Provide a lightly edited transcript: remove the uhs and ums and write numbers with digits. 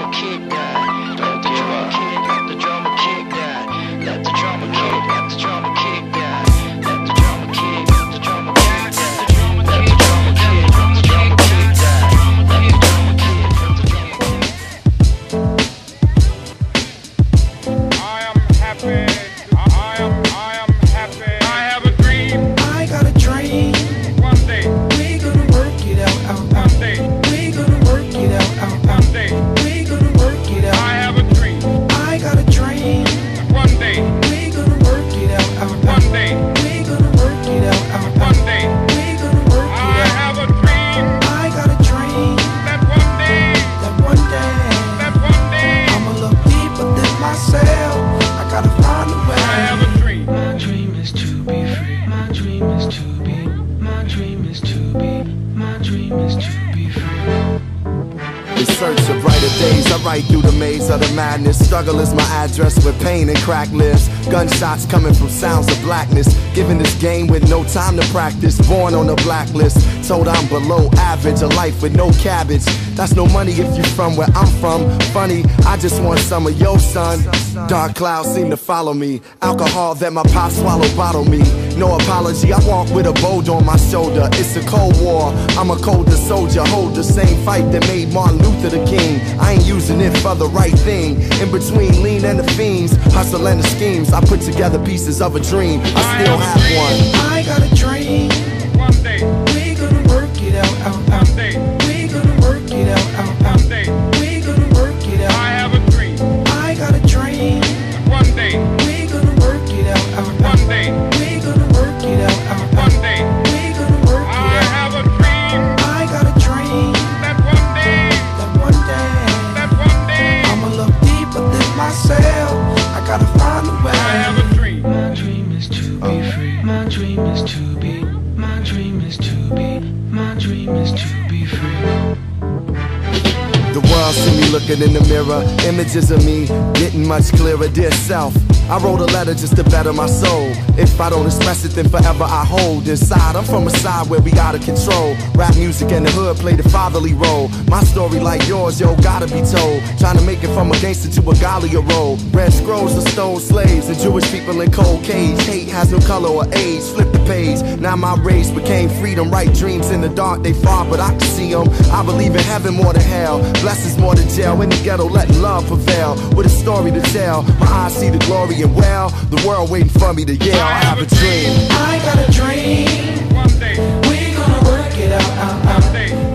drama kick that. Let the drama kick, let the drama kick that. Let the drama kick, let the drama kick that. Let the drama kick, let the drama kick that. Let the drama kick, let the drama kick, let the drama kick that. Let the drama kick, let the drama kick. I am happy. I am happy. I have a dream. I got a dream. One day. We gonna work it out. One day. We gonna work it out. One day. We gonna work it out. I have a dream. I got a dream. One day. We gonna work it out. One day. We gonna work it out. One day. We gonna work I it out. have a dream. I got a dream. That one day. That one day. That one day. I'ma look deep within myself. I gotta find a way. I have a dream. My dream is to be free. My dream is to be. My dream is to be. My dream is to be free. In search of brighter days, I ride through the maze of the madness. Struggle is my address where pain and crack lives. Gunshots coming from sounds of blackness. Given this game with no time to practice. Born on a blacklist, told I'm below average. A life with no cabbage. That's no money if you from where I'm from. Funny, I just want some of your son. Dark clouds seem to follow me. Alcohol that my pop swallowed bottle me. No apology, I walk with a boulder on my shoulder. It's a cold war, I'm a colder soldier. Hold the same fight that made Martin Luther the king. I ain't using it for the right thing. In between lean and the fiends, hustle and the schemes, I put together pieces of a dream. I still have one. I got a dream. One day. We gonna work it out. One day. We gonna work it out. One day. We gonna work it out. I have a dream. I got a dream. One day. We gonna work it out. One day. We gonna work it out. One day. We gonna work I it out. have a dream. I got a dream. That one day. That one day That one day. I'ma look deep within myself. I gotta find a way. I have a dream. My dream is to be free. My dream is to be. My dream is to be. My dream is to be free. The world see me looking in the mirror. Images of me getting much clearer. Dear self, I wrote a letter just to better my soul. If I don't express it, then forever I hold inside. I'm from a side where we out of control. Rap music and the hood play the fatherly role. My story like yours, yo, gotta be told. Trying to make it from a gangster to a Galia role. Red scrolls of stone slaves and Jewish people in cold cage. Hate has no color or age. Flip the page. Now my race became freedom. Right dreams in the dark, they far, but I can see them. I believe in heaven more than hell. Blessings more than jail. In the ghetto, letting love prevail. With a story to tell. My eyes see the glory and well, the world waiting for me to yell. I have a dream. I got a dream. One day. We gonna work it out. One day.